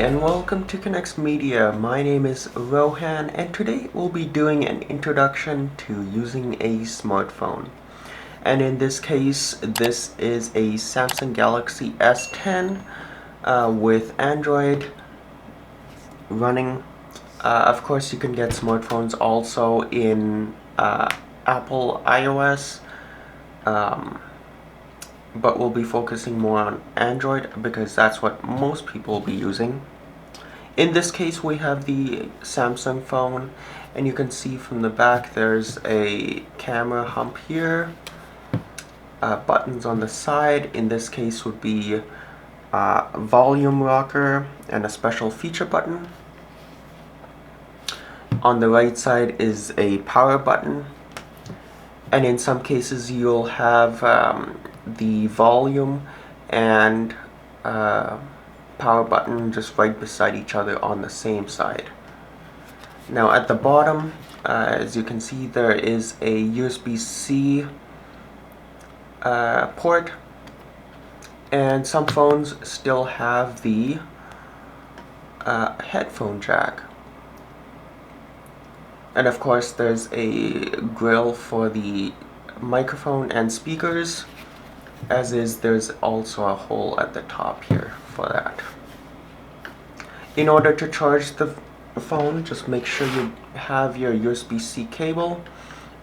and welcome to Kannex Media. My name is Rohan and today we'll be doing an introduction to using a smartphone. And in this case, this is a Samsung Galaxy S10 with Android running. Of course, you can get smartphones also in Apple iOS. But we'll be focusing more on Android because that's what most people will be using. In this case, we have the Samsung phone, and you can see from the back there's a camera hump here, buttons on the side. In this case would be volume rocker and a special feature button. On the right side is a power button, and in some cases you'll have the volume and power button just right beside each other on the same side. Now at the bottom, as you can see, there is a USB-C port, and some phones still have the headphone jack. And of course there's a grill for the microphone and speakers, as is there's also a hole at the top here for that. In order to charge the phone, just make sure you have your USB-C cable,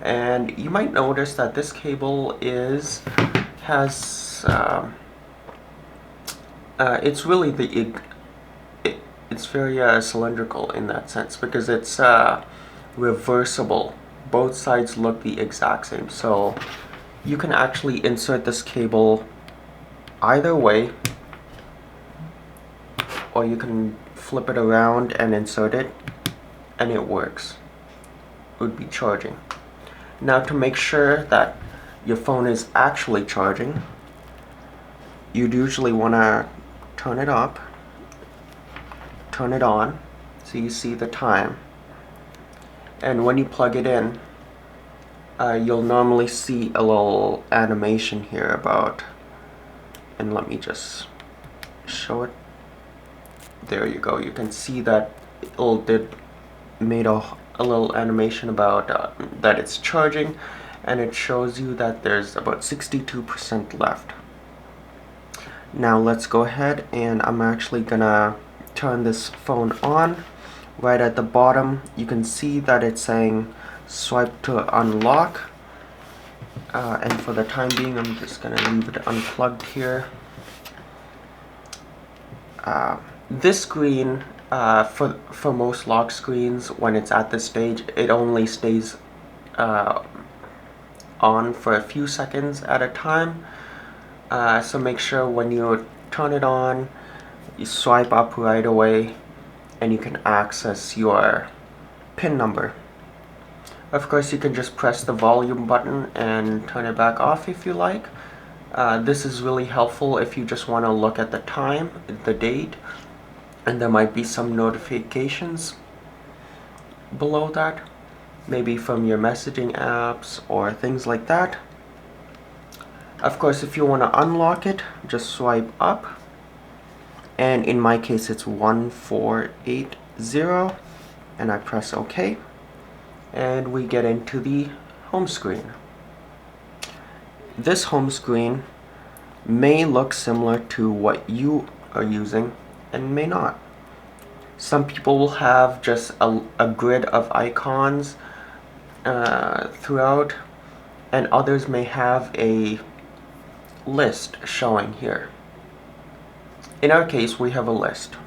and you might notice that this cable it's really it's very cylindrical in that sense because it's reversible. Both sides look the exact same, so you can actually insert this cable either way, or you can flip it around and insert it, and it works. It would be charging. Now, to make sure that your phone is actually charging, you'd usually want to turn it up, turn it on, so you see the time, and when you plug it in, you'll normally see a little animation here about, and let me just show it. There you go. You can see that it made a little animation about that it's charging, and it shows you that there's about 62% left. Now let's go ahead, and I'm actually gonna turn this phone on. Right at the bottom, you can see that it's saying swipe to unlock, and for the time being I'm just gonna leave it unplugged here. This screen, for most lock screens, when it's at this stage, it only stays on for a few seconds at a time, so make sure when you turn it on, you swipe up right away and you can access your PIN number. Of course, you can just press the volume button and turn it back off if you like. This is really helpful if you just want to look at the time, the date, and there might be some notifications below that, maybe from your messaging apps or things like that. Of course, if you want to unlock it, just swipe up, and in my case it's 1480, and I press OK, and we get into the home screen. This home screen may look similar to what you are using and may not. Some people will have just a grid of icons throughout, and others may have a list showing here. In our case, we have a list.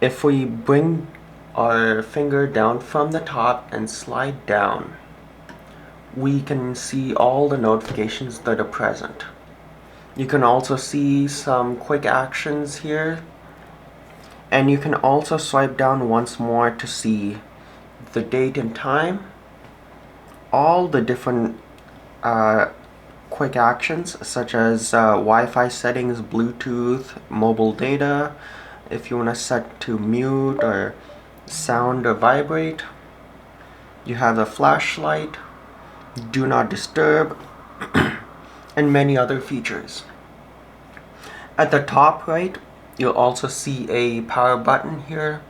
If we bring our finger down from the top and slide down, we can see all the notifications that are present. You can also see some quick actions here, and you can also swipe down once more to see the date and time, all the different quick actions such as Wi-Fi settings, Bluetooth, mobile data, if you want to set to mute or sound or vibrate. You have a flashlight, do not disturb, and many other features. At the top right, You'll also see a power button here.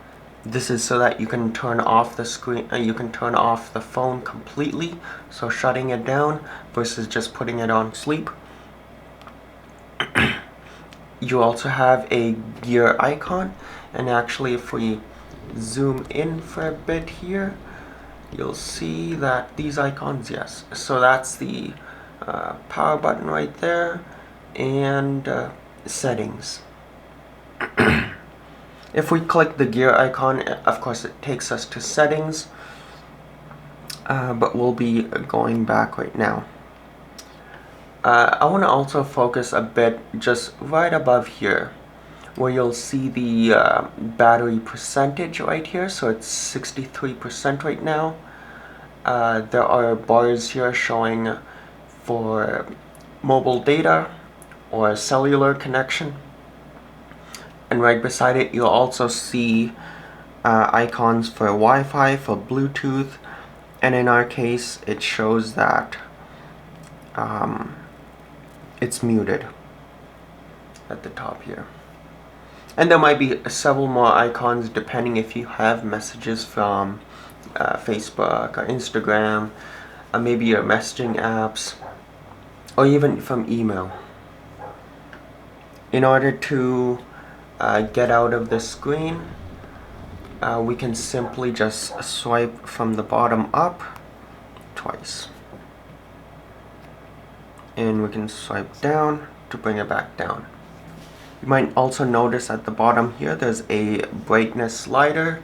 This is so that you can turn off the screen, you can turn off the phone completely, so shutting it down versus just putting it on sleep. You also have a gear icon, and actually if we zoom in for a bit here, you'll see that these icons, yes, so that's the power button right there, and settings. If we click the gear icon, of course it takes us to settings, but we'll be going back right now. I want to also focus a bit just right above here, where you'll see the battery percentage right here. So it's 63% right now. There are bars here showing for mobile data or cellular connection, and right beside it you'll also see icons for Wi-Fi, for Bluetooth, and in our case it shows that it's muted at the top here. And there might be several more icons depending if you have messages from Facebook or Instagram, maybe your messaging apps, or even from email. In order to get out of the screen, we can simply just swipe from the bottom up twice. And we can swipe down to bring it back down. You might also notice at the bottom here there's a brightness slider.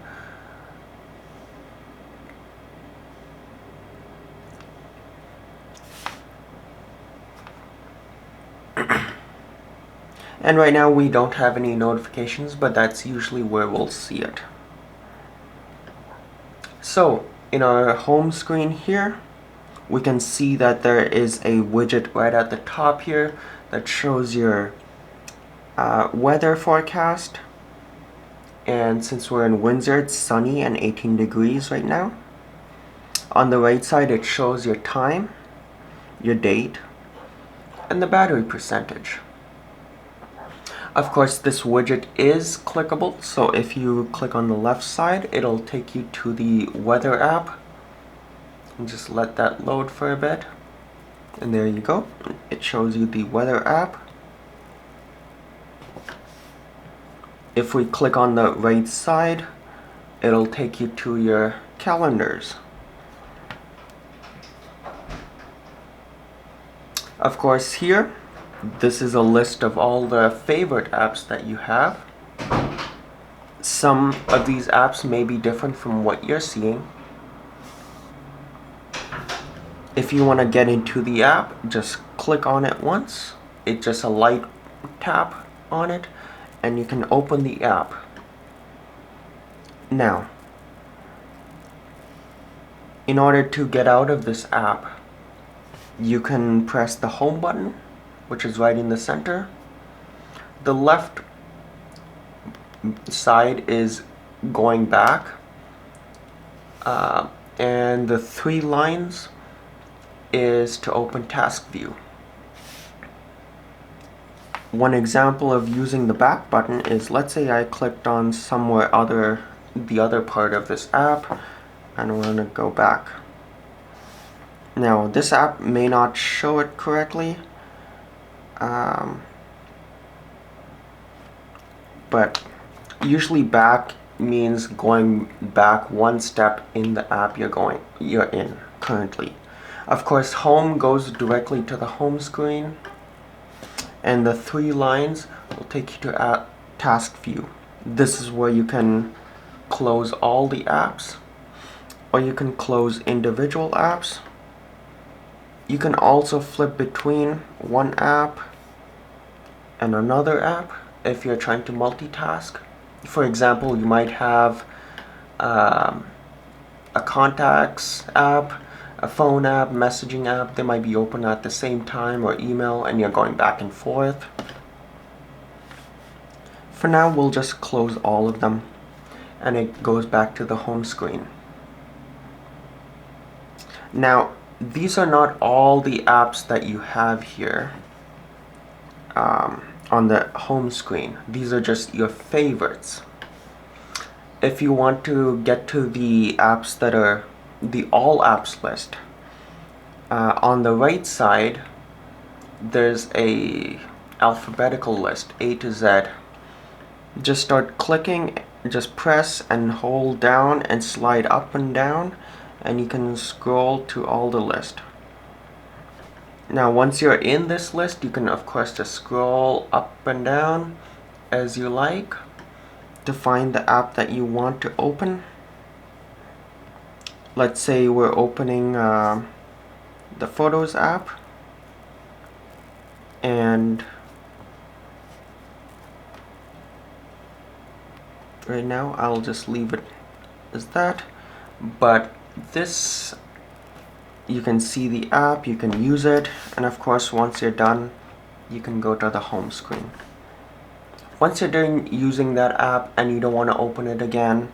And right now we don't have any notifications, but that's usually where we'll see it. So in our home screen here, we can see that there is a widget right at the top here that shows your weather forecast. And since we're in Windsor, it's sunny and 18 degrees right now. On the right side it shows your time, your date, and the battery percentage. Of course this widget is clickable, so if you click on the left side it'll take you to the weather app. And just let that load for a bit, and there you go, it shows you the weather app. If we click on the right side, it'll take you to your calendars. Of course here, this is a list of all the favorite apps that you have. Some of these apps may be different from what you're seeing. If you want to get into the app, just click on it once. It's just a light tap on it, and you can open the app. Now, in order to get out of this app, you can press the home button, which is right in the center. The left side is going back, and the 3 lines is to open task view. One example of using the back button is, let's say I clicked on somewhere the other part of this app, and I want to go back. Now this app may not show it correctly, but usually back means going back one step in the app you're in currently. Of course, home goes directly to the home screen, and the 3 lines will take you to task view. This is where you can close all the apps, or you can close individual apps. You can also flip between one app and another app if you're trying to multitask. For example, you might have a contacts app, a phone app, messaging app. They might be open at the same time, or email, and you're going back and forth. For now, we'll just close all of them, and it goes back to the home screen. Now, these are not all the apps that you have here. on the home screen. These are just your favorites. If you want to get to the apps that are the all apps list, on the right side there's a alphabetical list, A to Z. Just start clicking, just press and hold down and slide up and down, and you can scroll to all the list. Now once you're in this list, you can of course just scroll up and down as you like to find the app that you want to open. Let's say we're opening the Photos app, and right now I'll just leave it as that. But this, you can see the app, you can use it, and of course once you're done you can go to the home screen. Once you're done using that app and you don't want to open it again,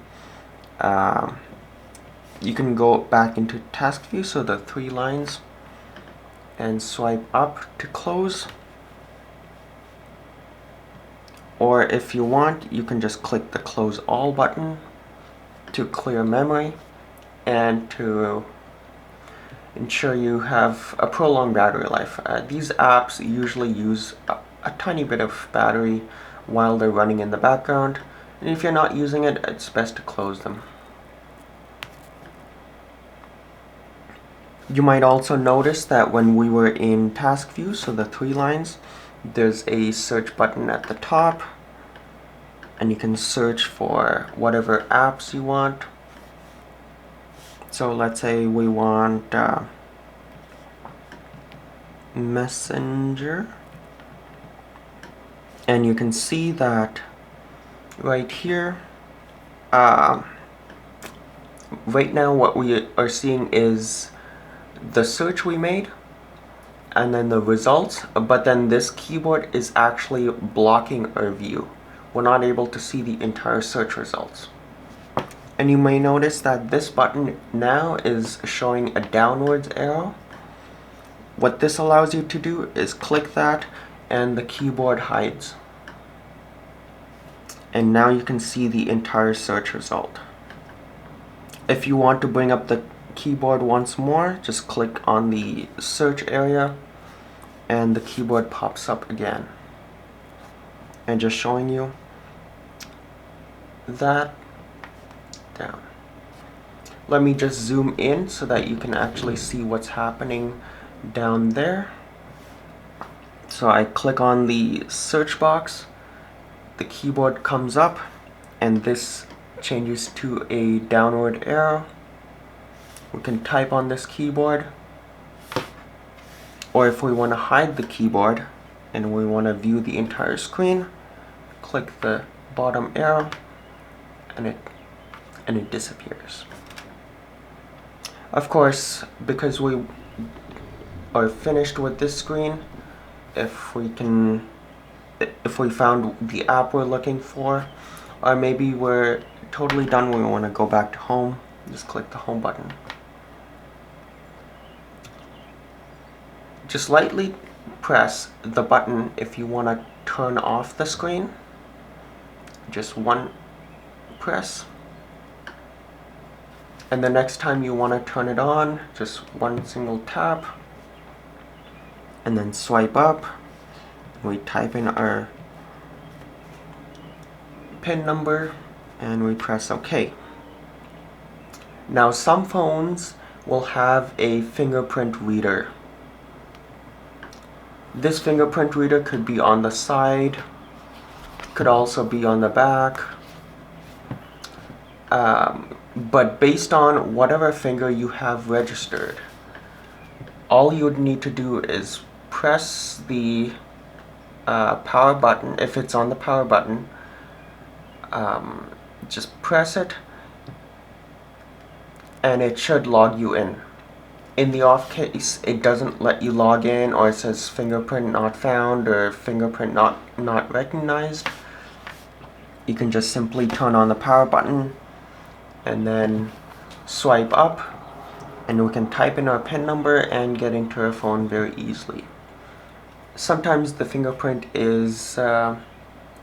you can go back into task view, so the 3 lines, and swipe up to close. Or if you want, you can just click the close all button to clear memory and to ensure you have a prolonged battery life. These apps usually use a tiny bit of battery while they're running in the background, and if you're not using it, it's best to close them. You might also notice that when we were in task view, so the 3 lines, there's a search button at the top, and you can search for whatever apps you want. So let's say we want Messenger, and you can see that right here, right now what we are seeing is the search we made and then the results, but then this keyboard is actually blocking our view. We're not able to see the entire search results. And you may notice that this button now is showing a downwards arrow. What this allows you to do is click that and the keyboard hides. And now you can see the entire search result. If you want to bring up the keyboard once more, just click on the search area and the keyboard pops up again. And just showing you that down. Let me just zoom in so that you can actually see what's happening down there. So I click on the search box, the keyboard comes up, and this changes to a downward arrow. We can type on this keyboard, or if we want to hide the keyboard and we want to view the entire screen, click the bottom arrow and it disappears. Of course, because we are finished with this screen, if we found the app we're looking for, or maybe we're totally done, we want to go back to home, just click the home button. Just lightly press the button if you want to turn off the screen. Just one press. And the next time you want to turn it on, just one single tap. And then swipe up. We type in our PIN number and we press OK. Now some phones will have a fingerprint reader. This fingerprint reader could be on the side, could also be on the back, but based on whatever finger you have registered, all you would need to do is press the power button. If it's on the power button, just press it and it should log you in. In the off case it doesn't let you log in, or it says fingerprint not found or fingerprint not recognized, you can just simply turn on the power button and then swipe up, and we can type in our PIN number and get into our phone very easily. Sometimes the fingerprint is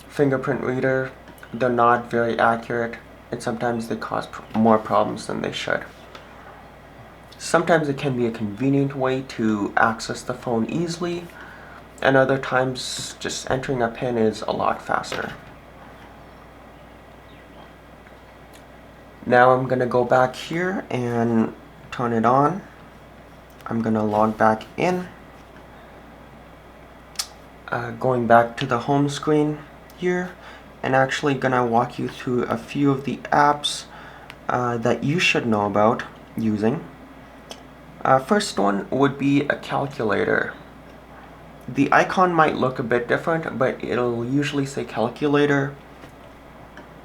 fingerprint reader, they're not very accurate, and sometimes they cause more problems than they should. Sometimes it can be a convenient way to access the phone easily, and other times just entering a PIN is a lot faster. Now I'm going to go back here and turn it on. I'm going to log back in. Going back to the home screen here, and actually going to walk you through a few of the apps that you should know about using. First one would be a calculator. The icon might look a bit different, but it'll usually say calculator.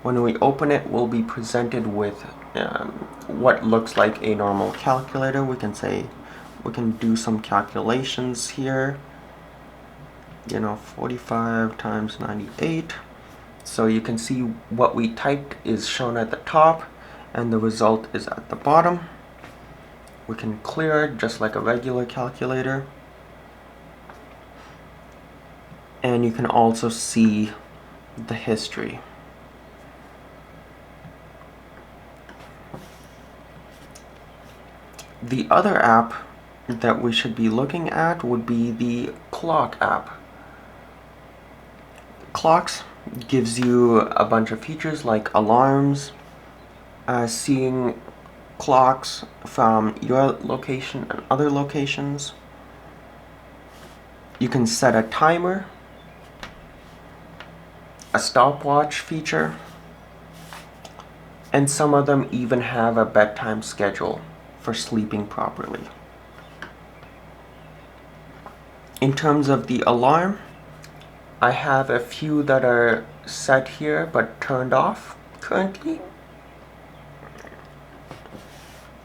When we open it, we'll be presented with what looks like a normal calculator. We can do some calculations here. 45 times 98. So you can see what we typed is shown at the top, and the result is at the bottom. We can clear it just like a regular calculator. And you can also see the history. The other app that we should be looking at would be the clock app. Clocks gives you a bunch of features like alarms, seeing clocks from your location and other locations. You can set a timer, a stopwatch feature, and some of them even have a bedtime schedule for sleeping properly. In terms of the alarm, I have a few that are set here but turned off currently.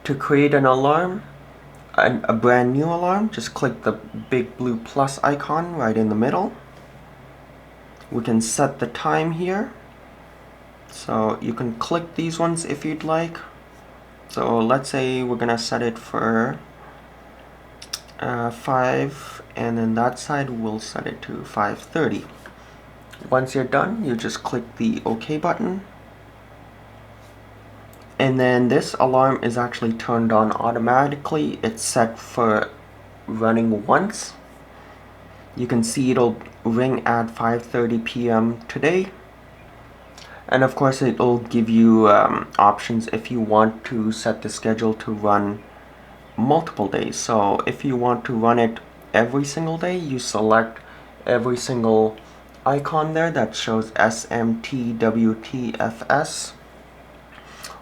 To create an alarm, a brand new alarm, just click the big blue plus icon right in the middle. We can set the time here. So you can click these ones if you'd like. So let's say we're gonna set it for 5, and then that side we'll set it to 5:30. Once you're done, you just click the OK button, and then this alarm is actually turned on automatically. It's set for running once. You can see it'll ring at 5:30 p.m. today. And of course it'll give you options if you want to set the schedule to run multiple days. So if you want to run it every single day, you select every single icon there that shows SMTWTFS.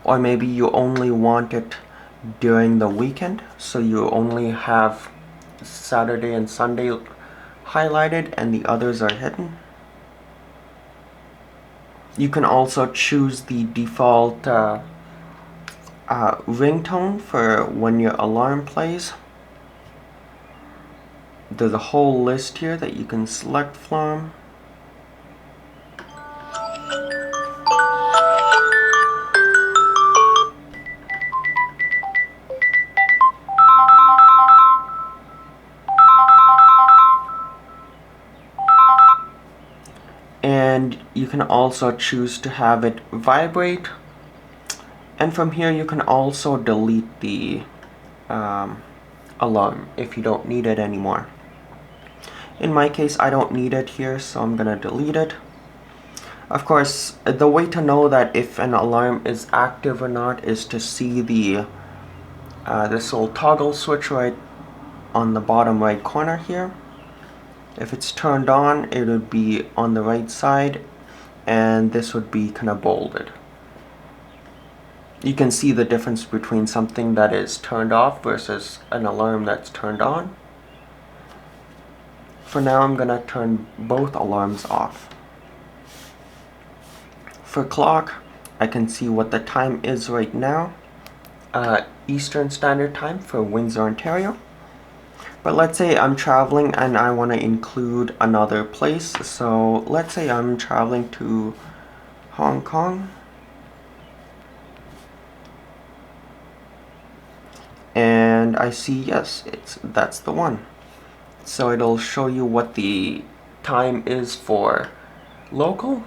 Or maybe you only want it during the weekend, so you only have Saturday and Sunday highlighted and the others are hidden. You can also choose the default ringtone for when your alarm plays. There's a whole list here that you can select from. And you can also choose to have it vibrate, and from here you can also delete the alarm if you don't need it anymore. In my case, I don't need it here, so I'm gonna delete it. Of course, the way to know that if an alarm is active or not is to see the this little toggle switch right on the bottom right corner here. If it's turned on, it would be on the right side, and this would be kind of bolded. You can see the difference between something that is turned off versus an alarm that's turned on. For now, I'm going to turn both alarms off. For clock, I can see what the time is right now, Eastern Standard Time for Windsor, Ontario. But let's say I'm traveling and I want to include another place. So let's say I'm traveling to Hong Kong. And I see, yes, that's the one. So it'll show you what the time is for local,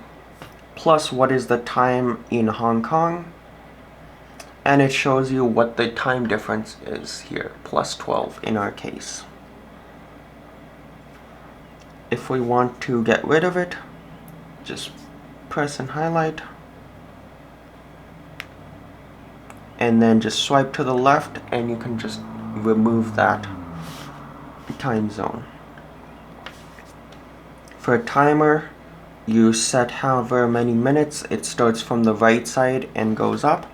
plus what is the time in Hong Kong, and it shows you what the time difference is here, plus 12 in our case. If we want to get rid of it, just press and highlight, and then just swipe to the left and you can just remove that time zone. For a timer, you set however many minutes. It starts from the right side and goes up.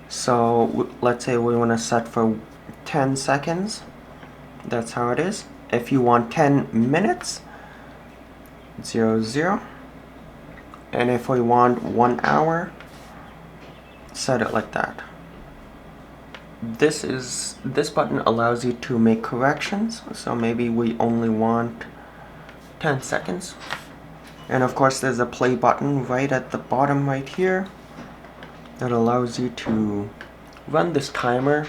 So let's say we want to set for 10 seconds. That's how it is. If you want 10 minutes, 0, 0. And if we want 1 hour, set it like that. This button allows you to make corrections. So maybe we only want 10 seconds. And of course there's a play button right at the bottom right here that allows you to run this timer.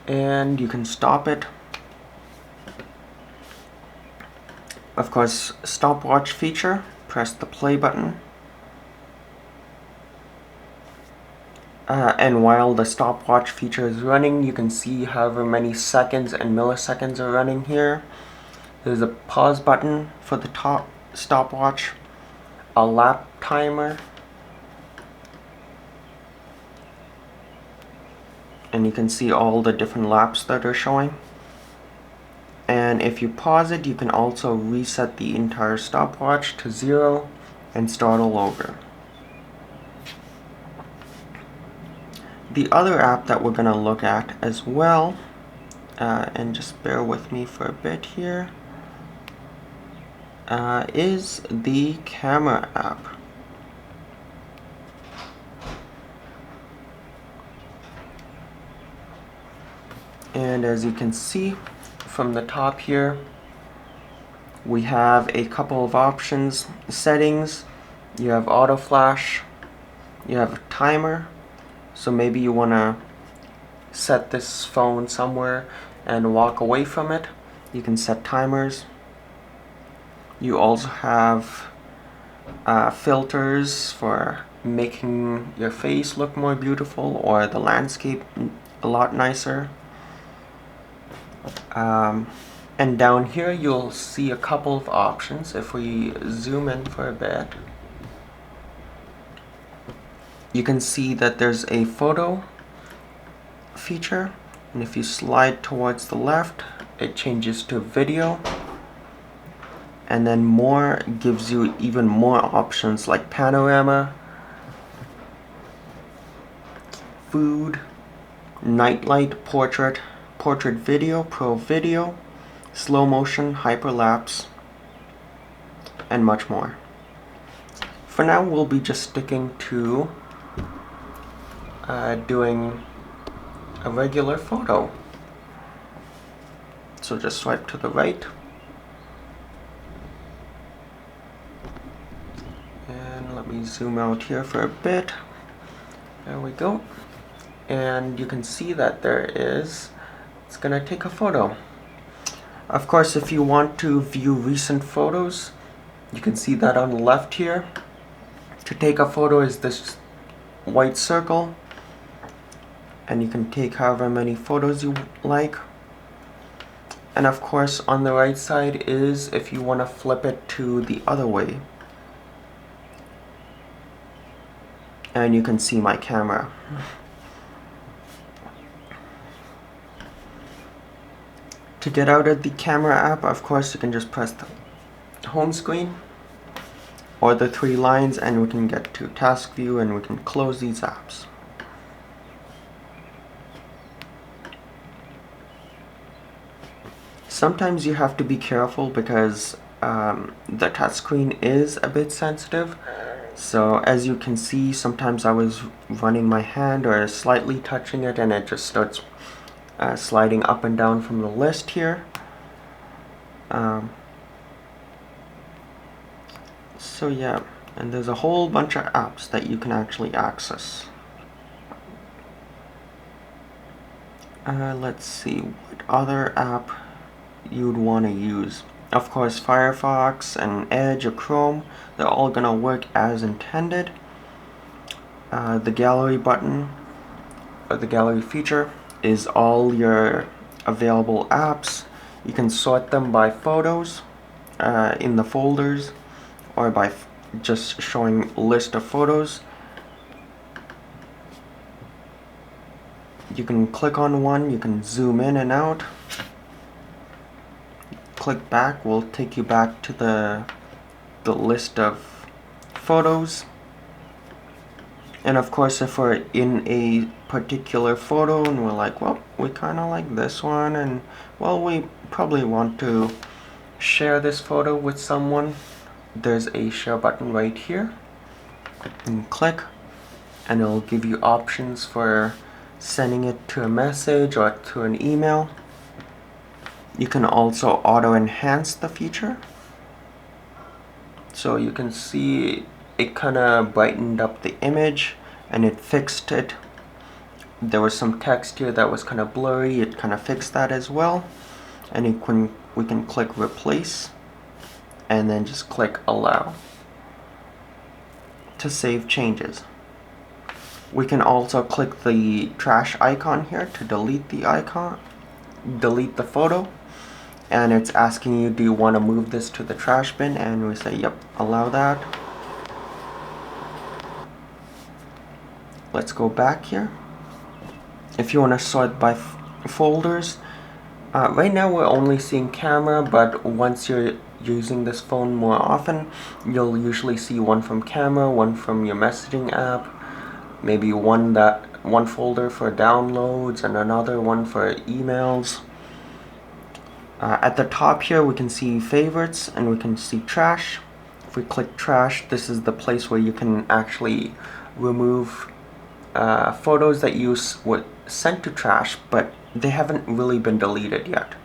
And you can stop it. Of course, stopwatch feature, press the play button. And while the stopwatch feature is running, you can see however many seconds and milliseconds are running here. There's a pause button for the top stopwatch, a lap timer, and you can see all the different laps that are showing. And if you pause it, you can also reset the entire stopwatch to 0 and start all over. The other app that we're going to look at as well, and just bear with me for a bit here, is the camera app. And as you can see from the top here, we have a couple of options. Settings, you have auto flash, you have a timer. So maybe you want to set this phone somewhere and walk away from it. You can set timers. You also have filters for making your face look more beautiful or the landscape a lot nicer. And down here you'll see a couple of options. If we zoom in for a bit, you can see that there's a photo feature, and if you slide towards the left, it changes to video, and then more gives you even more options like panorama, food, nightlight, portrait video, pro video, slow motion, hyperlapse, and much more. For now, we'll be just sticking to doing a regular photo. So just swipe to the right, and let me zoom out here for a bit. There we go. And you can see that it's gonna take a photo. Of course, if you want to view recent photos, you can see that on the left here. To take a photo is this white circle, and you can take however many photos you like. And of course, on the right side is if you want to flip it to the other way. And you can see my camera. To get out of the camera app, of course, you can just press the home screen or the 3 lines, and we can get to task view and we can close these apps. Sometimes you have to be careful because the touchscreen is a bit sensitive. So as you can see, sometimes I was running my hand or slightly touching it and it just starts sliding up and down from the list here. So yeah, and there's a whole bunch of apps that you can actually access. Let's see, what other app you'd want to use. Of course, Firefox and Edge or Chrome, they're all going to work as intended. The gallery button, or the gallery feature, is all your available apps. You can sort them by photos in the folders, or by just showing a list of photos. You can click on one, you can zoom in and out. Click back will take you back to the list of photos. And of course, if we're in a particular photo and we're like, well, we kind of like this one, and well, we probably want to share this photo with someone, there's a share button right here. And click, and it'll give you options for sending it to a message or to an email. You can also auto enhance the feature. So you can see it kind of brightened up the image and it fixed it. There was some text here that was kind of blurry. It kind of fixed that as well. And we can click replace and then just click allow to save changes. We can also click the trash icon here to delete the photo. And it's asking you, do you want to move this to the trash bin? And we say, yep, allow that. Let's go back here. If you want to sort by folders, right now we're only seeing camera, but once you're using this phone more often, you'll usually see one from camera, one from your messaging app, maybe one folder for downloads and another one for emails. At the top here we can see favorites and we can see trash. If we click trash, this is the place where you can actually remove photos that you were sent to trash, but they haven't really been deleted yet.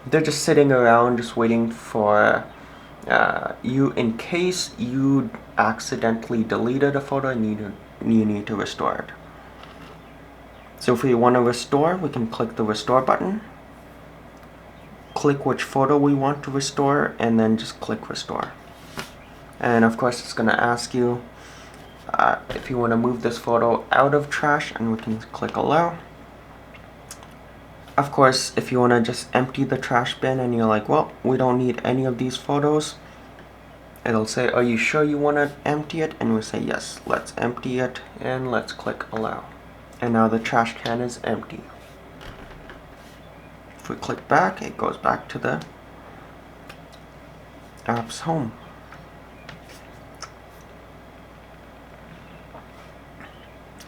They're just sitting around just waiting for you in case you accidentally deleted a photo and you need to restore it. So if we want to restore, we can click the restore button, click which photo we want to restore, and then just click restore. And of course it's going to ask you if you want to move this photo out of trash, and we can click allow. Of course, if you want to just empty the trash bin and you're like, well, we don't need any of these photos, it'll say, are you sure you want to empty it? And we say, yes, let's empty it, and let's click allow. And now the trash can is empty. If we click back, it goes back to the app's home.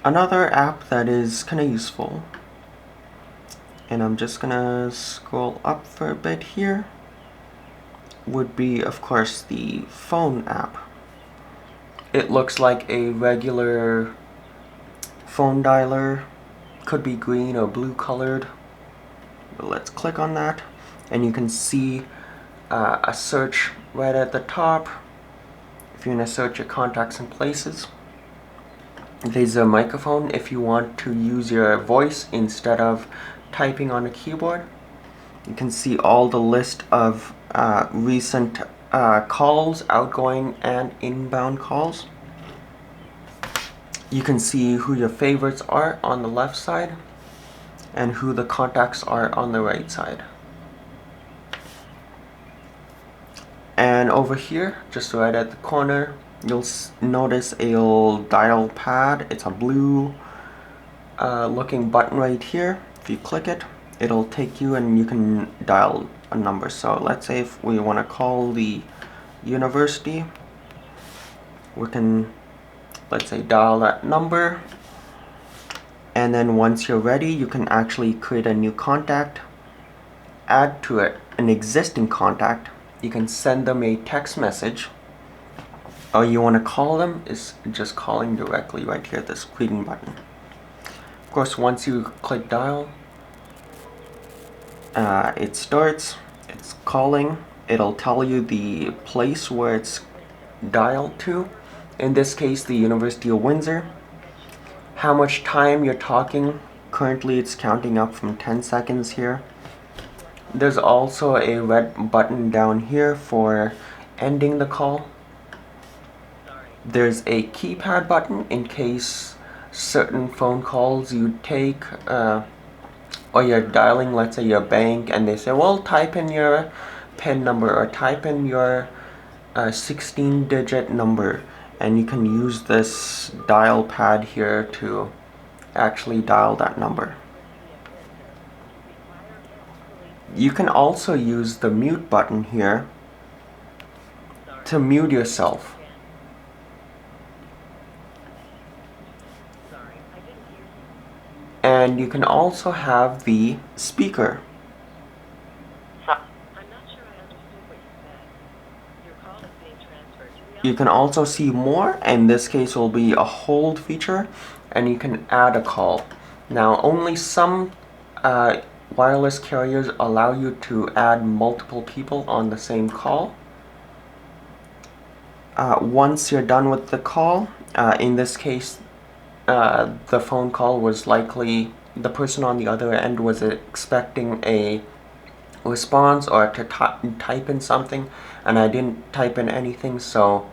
Another app that is kind of useful, and I'm just gonna scroll up for a bit here, would be, of course, the phone app. It looks like a regular phone dialer, could be green or blue colored. But let's click on that, and you can see a search right at the top. If you're gonna search your contacts and places, there's a microphone if you want to use your voice instead of typing on a keyboard. You can see all the list of recent calls, outgoing and inbound calls. You can see who your favorites are on the left side and who the contacts are on the right side. And over here, just right at the corner, you'll notice a little dial pad. It's a blue looking button right here. If you click it, it'll take you and you can dial a number. So let's say if we want to call the university, we can, let's say, dial that number, and then once you're ready, you can actually create a new contact, add to it an existing contact. You can send them a text message, or you want to call them, is just calling directly right here, this green button. Of course, once you click dial, it starts, it's calling, it'll tell you the place where it's dialed to, in this case the University of Windsor, how much time you're talking. Currently it's counting up from 10 seconds here. There's also a red button down here for ending the call. There's a keypad button in case certain phone calls you take or you're dialing, let's say your bank, and they say, well, type in your PIN number or type in your 16-digit number, and you can use this dial pad here to actually dial that number. You can also use the mute button here to mute yourself. And you can also have the speaker. You can also see more. In this case will be a hold feature, and you can add a call. Now only some wireless carriers allow you to add multiple people on the same call. Once you're done with the call, in this case the phone call was likely, the person on the other end was expecting a response or to type in something, and I didn't type in anything, so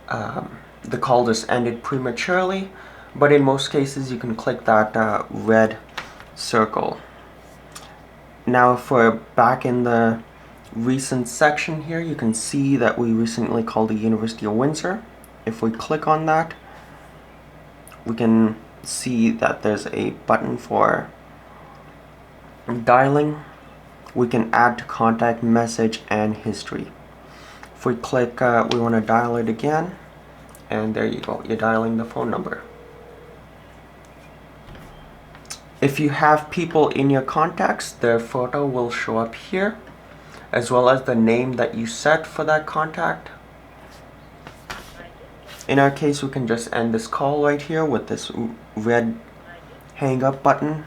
the call just ended prematurely. But in most cases you can click that red circle. Now if we're back in the recent section here, you can see that we recently called the University of Windsor. If we click on that, we can see that there's a button for dialing. We can add to contact, message, and history. If we click, we want to dial it again, and there you go, you're dialing the phone number. If you have people in your contacts, their photo will show up here, as well as the name that you set for that contact. In our case, we can just end this call right here with this red hang up button.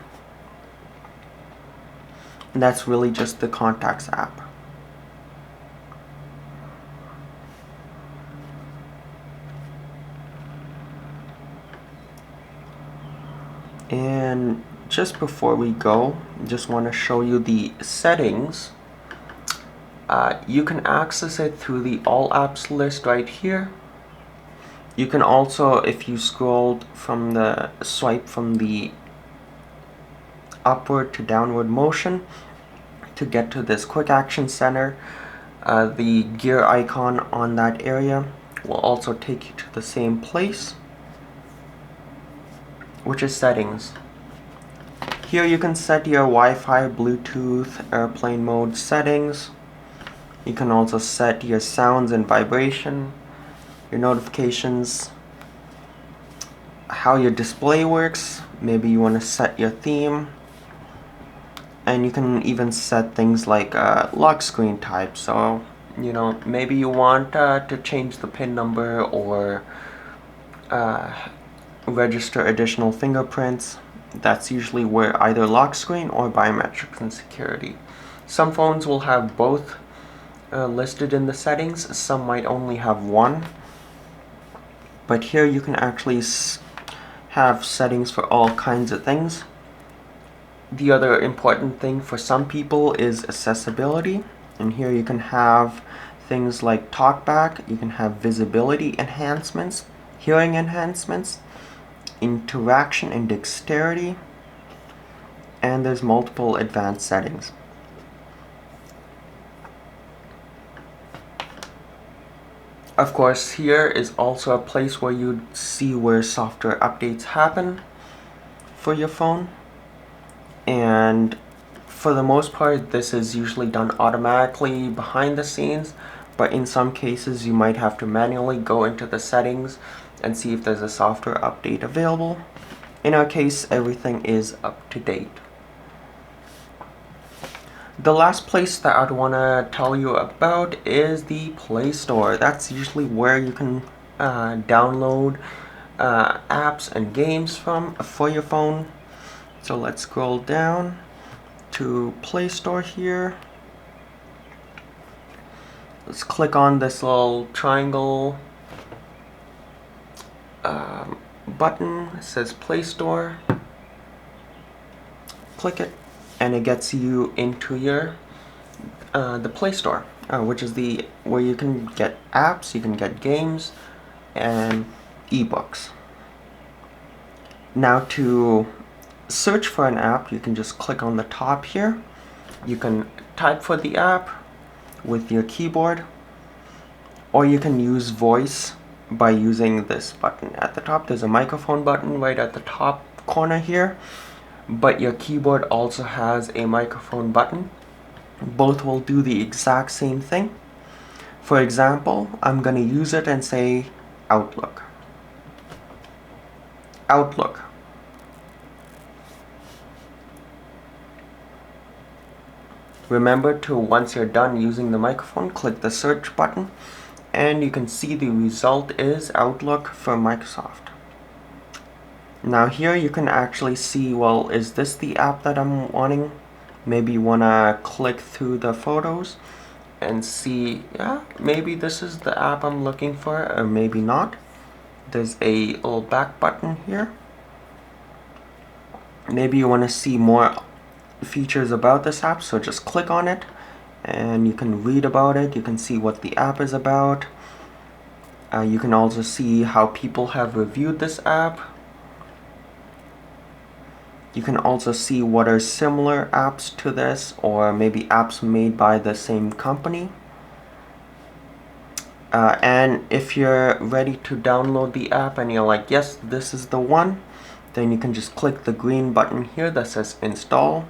And that's really just the Contacts app. And just before we go, just want to show you the settings. You can access it through the All Apps list right here. You can also, if you scrolled from the swipe from the upward to downward motion to get to this quick action center, the gear icon on that area will also take you to the same place, which is settings. Here you can set your Wi-Fi, Bluetooth, airplane mode settings. You can also set your sounds and vibration, your notifications, how your display works. Maybe you want to set your theme, and you can even set things like lock screen type. So, you know, maybe you want to change the PIN number or register additional fingerprints. That's usually where either lock screen or biometrics and security. Some phones will have both listed in the settings. Some might only have one. But here you can actually have settings for all kinds of things. The other important thing for some people is accessibility. And here you can have things like talkback, you can have visibility enhancements, hearing enhancements, interaction and dexterity, and there's multiple advanced settings. Of course, here is also a place where you see where software updates happen for your phone, and for the most part this is usually done automatically behind the scenes, but in some cases you might have to manually go into the settings and see if there's a software update available. In our case, everything is up to date. The last place that I'd want to tell you about is the Play Store. That's usually where you can download apps and games from for your phone. So let's scroll down, to Play Store here. Let's click on this little triangle button. It says Play Store. Click it, and it gets you into your the Play Store, which is where you can get apps, you can get games, and ebooks. Now to search for an app, you can just click on the top here. You can type for the app with your keyboard, or you can use voice by using this button at the top. There's a microphone button right at the top corner here, but your keyboard also has a microphone button. Both will do the exact same thing. For example, I'm going to use it and say Outlook. Outlook. Remember to, once you're done using the microphone, click the search button, and you can see the result is Outlook for Microsoft. Now here you can actually see, well, is this the app that I'm wanting? Maybe you want to click through the photos and see, yeah, maybe this is the app I'm looking for, or maybe not. There's a little back button here. Maybe you want to see more features about this app, so just click on it and you can read about it. You can see what the app is about. You can also see how people have reviewed this app. You can also see what are similar apps to this, or maybe apps made by the same company. And if you're ready to download the app and you're like, yes, this is the one, then you can just click the green button here that says install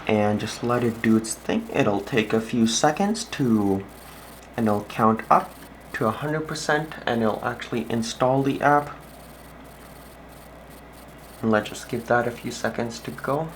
and just let it do its thing. It'll take a few seconds and it'll count up to 100% and it'll actually install the app. And let's just give that a few seconds to go.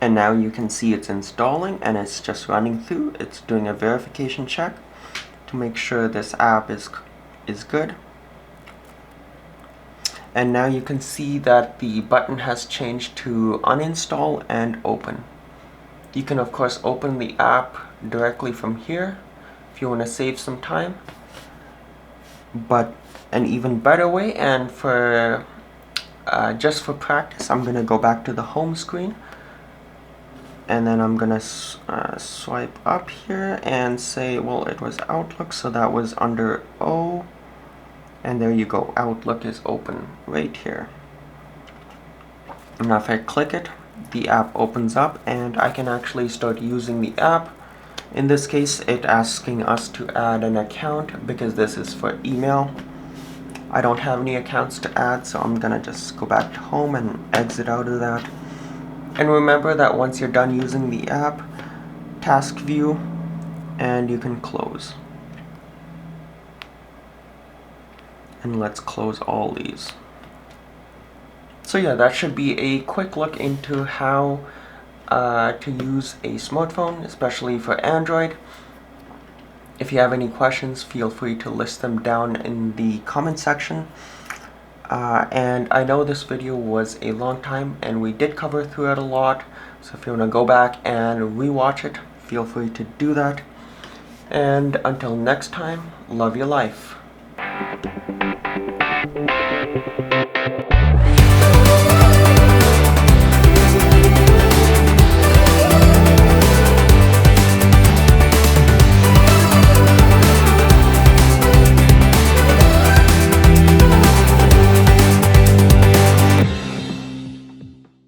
And now you can see it's installing and it's just running through. It's doing a verification check to make sure this app is good. And now you can see that the button has changed to uninstall and open. You can of course open the app directly from here if you want to save some time. But an even better way, and for just for practice, I'm gonna go back to the home screen, and then I'm gonna swipe up here and say, well, it was Outlook, so that was under O, and there you go, Outlook is open right here. Now if I click it, the app opens up and I can actually start using the app. In this case, it's asking us to add an account because this is for email. I don't have any accounts to add, so I'm gonna just go back to home and exit out of that. And remember that once you're done using the app, task view, and you can close. And let's close all these. So yeah, that should be a quick look into how to use a smartphone, especially for Android. If you have any questions, feel free to list them down in the comment section. And I know this video was a long time and we did cover through it a lot, so if you want to go back and rewatch it, feel free to do that. And until next time, love your life.